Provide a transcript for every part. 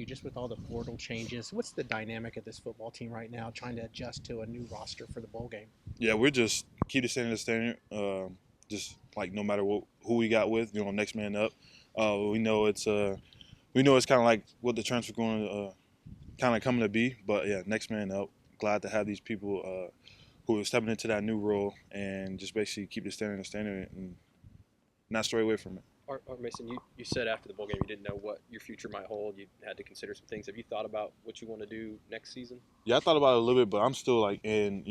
you, just with all the portal changes, what's the dynamic of this football team right now, trying to adjust to a new roster for the bowl game? Yeah, we're just keep the standard. Just like no matter who we got with, next man up. We know it's kind of like what the transfer going kind of coming to be. But yeah, next man up. Glad to have these people who are stepping into that new role and just basically keep the standard and not stray away from it. Art Mason, you said after the bowl game you didn't know what your future might hold. You had to consider some things. Have you thought about what you want to do next season? Yeah, I thought about it a little bit, but I'm still like in,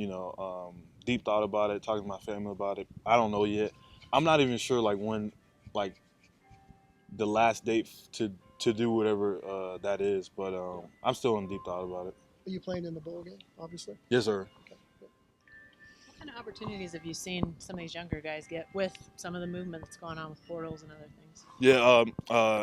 deep thought about it, talking to my family about it. I don't know yet. I'm not even sure like when, like the last date to do whatever that is, but I'm still in deep thought about it. Are you playing in the bowl game, obviously? Yes, sir. Okay. What kind of opportunities have you seen some of these younger guys get with some of the movement that's going on with portals and other things? Yeah,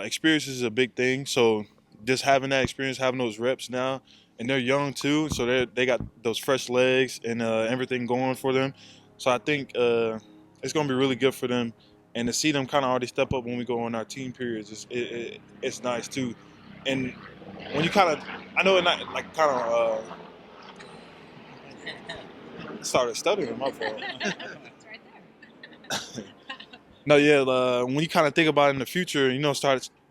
experience is a big thing. So just having that experience, having those reps now, and they're young too, so they got those fresh legs and everything going for them. So I think it's going to be really good for them, and to see them kind of already step up when we go on our team periods, it's nice too. And when you kind of, I know it not like kind of started stuttering. My fault. It's right there. No, yeah. When you kind of think about it in the future,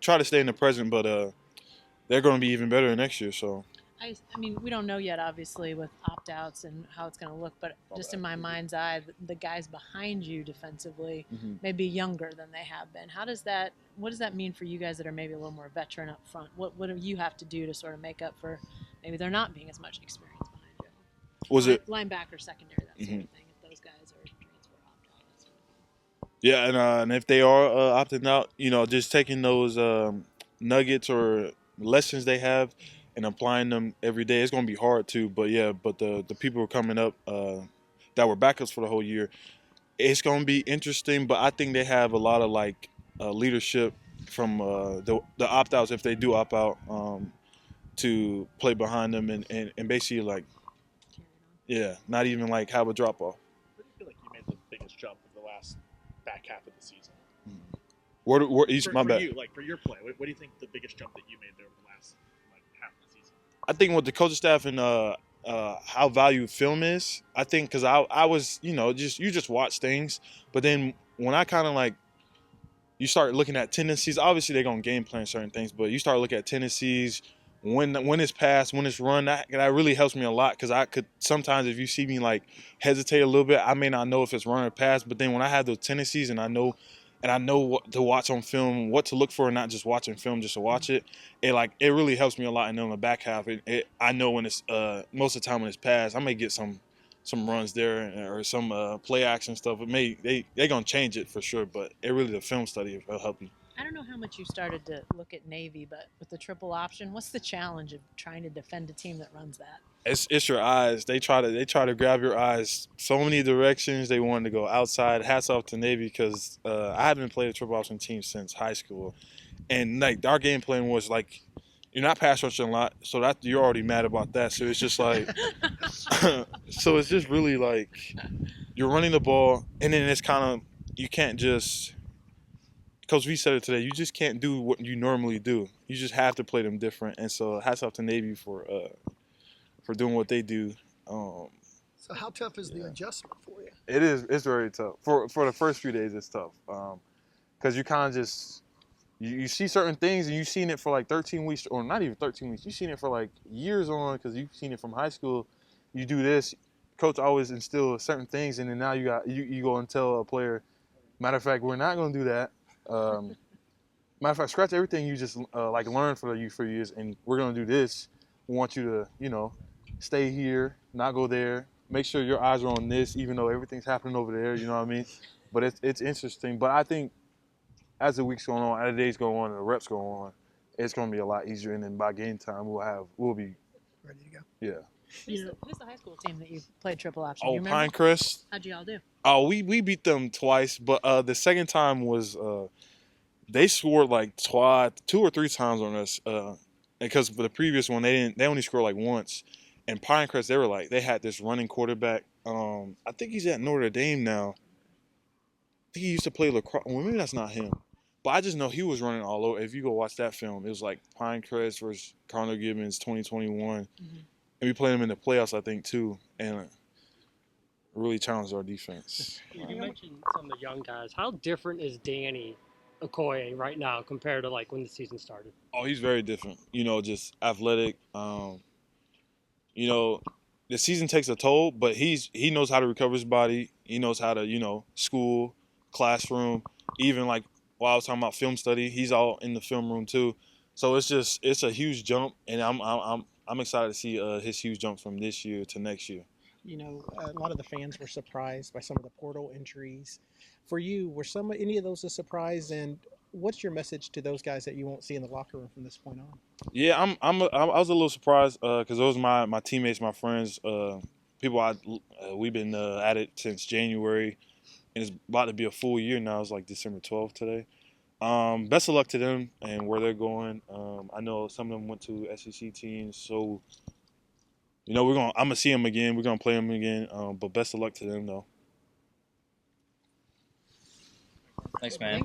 try to stay in the present, but they're going to be even better next year. So I mean, we don't know yet, obviously, with opt-outs and how it's going to look, but just in my mind's eye, the guys behind you defensively may be younger than they have been. What does that mean for you guys that are maybe a little more veteran up front? What do you have to do to sort of make up for maybe there not being as much experience behind you? was it? Linebacker, secondary, that sort of thing, if those guys are transfer opt-out, that sort of thing. Yeah, and if they are opting out, just taking those nuggets or lessons they have and applying them every day, it's going to be hard too. But yeah, the people who are coming up that were backups for the whole year, it's going to be interesting. But I think they have a lot of like leadership from the opt outs if they do opt out to play behind them and basically like not even like have a drop off. Where do you feel like you made the biggest jump in the last back half of the season? My bad. You, like for your play, what do you think the biggest jump that you made there over the last half of the season? I think with the coaching staff and how valued film is, I think because I was, you just watch things, but then when I kind of like, you start looking at tendencies, obviously they're going to game plan certain things, but you start looking at tendencies, when it's pass, when it's run, that really helps me a lot because I could sometimes if you see me like hesitate a little bit, I may not know if it's run or pass, but then when I have those tendencies and I know what to watch on film, what to look for, and not just watching film just to watch it. It really helps me a lot. And then on the back half, I know when it's most of the time when it's pass, I may get some runs there or some play action stuff. They're gonna change it for sure, but the film study will help you. I don't know how much you started to look at Navy, but with the triple option, what's the challenge of trying to defend a team that runs that? It's your eyes. They try to grab your eyes so many directions. They want to go outside. Hats off to Navy because I haven't played a triple option team since high school, and like our game plan was like you're not pass rushing a lot, so that you're already mad about that. So it's just like, so it's just really like you're running the ball, and then it's kind of you can't just. Coach V said it today. You just can't do what you normally do. You just have to play them different. And so hats off to Navy for doing what they do. So how tough is the adjustment for you? It is. It's very tough. For the first few days, it's tough because you kind of just you see certain things and you've seen it for like 13 weeks or not even 13 weeks. You've seen it for like years on because you've seen it from high school. You do this. Coach always instills certain things, and then now you go and tell a player. Matter of fact, we're not going to do that. Matter of fact, scratch everything you just like learned for years, and we're gonna do this. We want you to, stay here, not go there. Make sure your eyes are on this, even though everything's happening over there. You know what I mean? But it's interesting. But I think as the weeks go on, as the days go on, and the reps go on, it's gonna be a lot easier. And then by game time, we'll be Ready to go. yeah. Who's the high school team that you played triple option? Oh, You remember? Pinecrest. How'd you all do? Oh, we beat them twice, but the second time was they scored like 2 or 3 times on us. Because for the previous one they only scored like once. And Pinecrest they had this running quarterback. I think he's at Notre Dame now. I think he used to play lacrosse. Well, maybe that's not him. But I just know he was running all over. If you go watch that film, it was like Pinecrest versus Connor Gibbons 2021. And we played him in the playoffs, I think, too. And really challenged our defense. You mentioned some of the young guys. How different is Danny Okoye right now compared to like when the season started? Oh, he's very different. Just athletic. The season takes a toll, but he knows how to recover his body. He knows how to, school, classroom, even like while I was talking about film study, he's all in the film room too. So it's a huge jump, and I'm excited to see his huge jump from this year to next year. A lot of the fans were surprised by some of the portal entries. For you, were any of those a surprise? And what's your message to those guys that you won't see in the locker room from this point on? Yeah, I was a little surprised because those are my teammates, my friends, people we've been at it since January, and it's about to be a full year now. It's like December 12th today. Best of luck to them and where they're going. I know some of them went to SEC teams, so I'm gonna see them again. We're gonna play them again. But best of luck to them, though. Thanks, man.